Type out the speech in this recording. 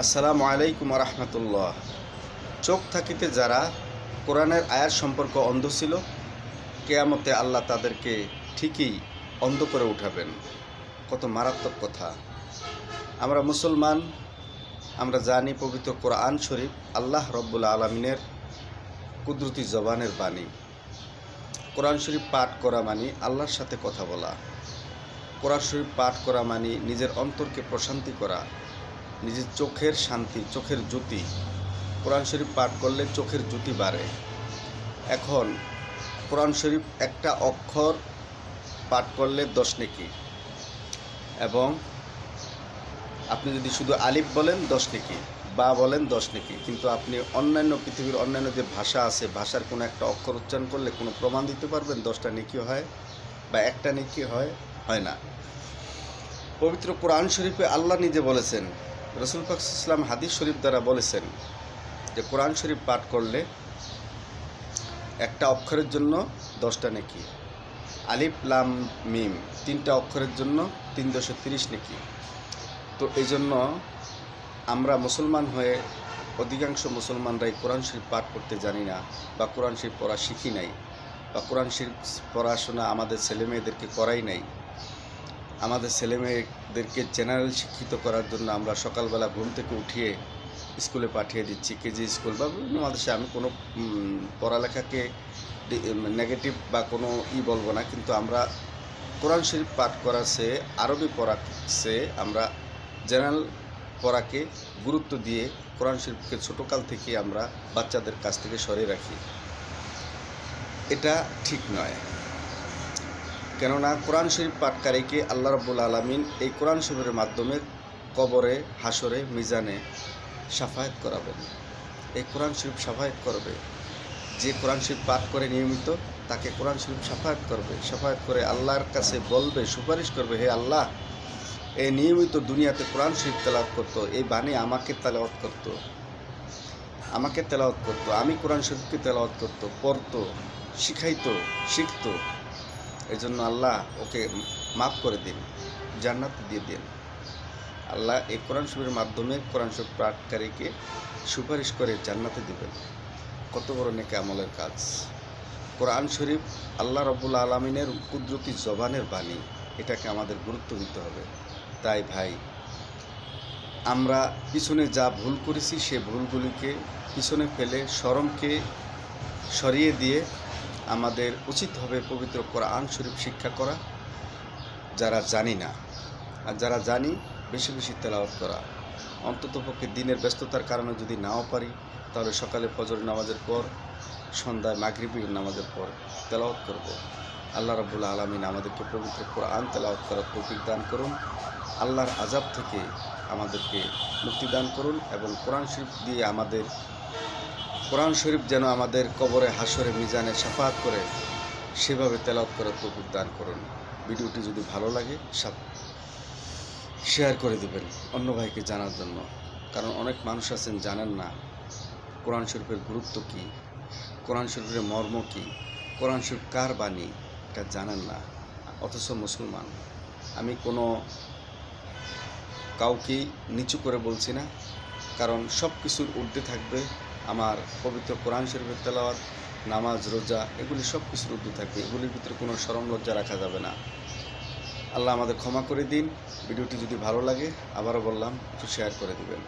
আসসালামু আলাইকুম রহমতুল্লাহ। চোখ থাকিতে যারা কোরআনের আয়াত সম্পর্ক অন্ধ ছিল, কেয়ামতে আল্লাহ তাদেরকে ঠিকই অন্ধ করে উঠাবেন। কত মারাত্মক কথা। আমরা মুসলমান, আমরা জানি পবিত্র কোরআন শরীফ আল্লাহ রব্বুল আলমিনের কুদরতি জবানের বাণী। কোরআন শরীফ পাঠ করা মানে আল্লাহর সাথে কথা বলা। কোরআন শরীফ পাঠ করা মানে নিজের অন্তরকে প্রশান্তি করা, নিজের চোখের শান্তি, চোখের জ্যোতি। কোরআন শরীফ পাঠ করলে চোখের জ্যোতি বাড়ে। এখন কোরআন শরীফ একটা অক্ষর পাঠ করলে 10 নেকি, এবং আপনি যদি শুধু আলিফ বলেন 10 নেকি, বা বলেন 10 নেকি। কিন্তু আপনি অন্যান্য পৃথিবীর অন্যান্য যে ভাষা আছে, ভাষার কোনো একটা অক্ষর উচ্চারণ করলে কোনো প্রমাণ দিতে পারবেন 10টা নেকি হয় বা একটা নেকি হয়? হয় না। পবিত্র কোরআন শরীফে আল্লাহ নিজে বলেছেন, রসুল পাক ইসলাম হাদিস শরীফ দ্বারা বলেছেন যে কোরআন শরীফ পাঠ করলে একটা অক্ষরের জন্য 10টা নেকি, আলিফ লাম মিম 3টা অক্ষরের জন্য 330 নেকি। তো এই জন্য আমরা মুসলমান হয়ে অধিকাংশ মুসলমানরাই কোরআন শরীফ পাঠ করতে জানি না, বা কোরআন শরীফ পড়া শিখি নাই, বা কোরআন শরীফ পড়াশোনা আমাদের ছেলেমেয়েদেরকে করাই নাই। আমাদের ছেলেমেয়েদেরকে জেনারেল শিক্ষিত করার জন্য আমরা সকালবেলা ঘুম থেকে উঠিয়ে স্কুলে পাঠিয়ে দিচ্ছি, কেজি স্কুল বা বিভিন্ন মাদ্রাসায়। আমি কোনো পড়ালেখাকে নেগেটিভ বা কোনো বলবো না, কিন্তু আমরা কোরআন শরীফ পাঠ করা চেয়ে আরবি পড়া চেয়ে আমরা জেনারেল পড়াকে গুরুত্ব দিয়ে কোরআন শরীফকে ছোটোকাল থেকে আমরা বাচ্চাদের কাছ থেকে সরিয়ে রাখি। এটা ঠিক নয়। কেননা কোরআন শরীফ পাঠকারীকে আল্লাহ রাব্বুল আলামিন এই কোরআন শরীফের মাধ্যমে কবরে, হাসরে, মিজানে শাফায়াত করাবেন। এই কোরআন শরীফ শাফায়াত করবে। যে কোরআন শরীফ পাঠ করে নিয়মিত, তাকে কোরআন শরীফ শাফায়াত করবে। শাফায়াত করে আল্লাহর কাছে বলবে, সুপারিশ করবে, হে আল্লাহ, এই নিয়মিত দুনিয়াতে কোরআন শরীফ তেলাওয়াত করতো, এই বাণী আমাকে তেলাওয়াত করতো, আমি কোরআন শরীফকে তেলাওয়াত করতো, পড়তো, শিখাইতো, শিখতো। এই জন্য আল্লাহ ওকে মাফ করে দিন, জান্নাত দিয়ে দিন। আল্লাহ এই কোরআন শরীফের মাধ্যমে কোরআন শরীফ পাঠকারীকে সুপারিশ করে জান্নাতে দিবেন। কত বড় নেক আমলের কাজ। কোরআন শরীফ আল্লাহ রাব্বুল আলামিনের কুদরতি জবানের বাণী, এটাকে আমাদের গুরুত্ব দিতে হবে। তাই ভাই, আমরা পিছনে যা ভুল করেছি সে ভুলগুলিকে পিছনে ফেলে শরমকে সরিয়ে দিয়ে আমাদের উচিত হবে পবিত্র কোরআন শরীফ শিক্ষা করা, যারা জানি না। আর যারা জানি, বেশি বেশি তেলাওয়াত করা। অন্ততপক্ষে দিনের ব্যস্ততার কারণে যদি নাও পারি, তাহলে সকালে ফজর নামাজের পর, সন্ধ্যায় মাগরিবি নামাজের পর তেলাওয়াত করব। আল্লাহ রাব্বুল আলামিন আমাদেরকে পবিত্র কোরআন তেলাওয়াত করার তৌফিক দান করুন। আল্লাহর আযাব থেকে আমাদেরকে মুক্তি দান করুন, এবং কোরআন শরীফ দিয়ে কোরআন শরীফ যেন আমাদের কবরে, হাসরে, মিজানে শাফায়াত করে, সেভাবে তেলাওয়াত করার তৌফিক দান করুন। ভিডিওটি যদি ভালো লাগে শেয়ার করে দেবেন অন্য ভাইকে জানার জন্য। কারণ অনেক মানুষ আছেন জানেন না কোরআন শরীফের গুরুত্ব কী, কোরআন শরীফের মর্ম কী, কোরআন শরীফ কার বাণী, এটা জানেন না, অথচ মুসলমান। আমি কোনো কাউকে নিচু করে বলছি না, কারণ সব কিছুর ঊর্ধ্বে থাকবে আমার পবিত্র কোরআন শরীফের তেলাওয়াত, নামাজ, রোজা, এগুলি সব কিছুর ঊর্ধ্বে থাকবে। এগুলির ভিতরে কোনো শরম লজ্জা রাখা যাবে না। আল্লাহ আমাদের ক্ষমা করে দিন। ভিডিওটি যদি ভালো লাগে, আবারও বললাম, একটু শেয়ার করে দিবেন।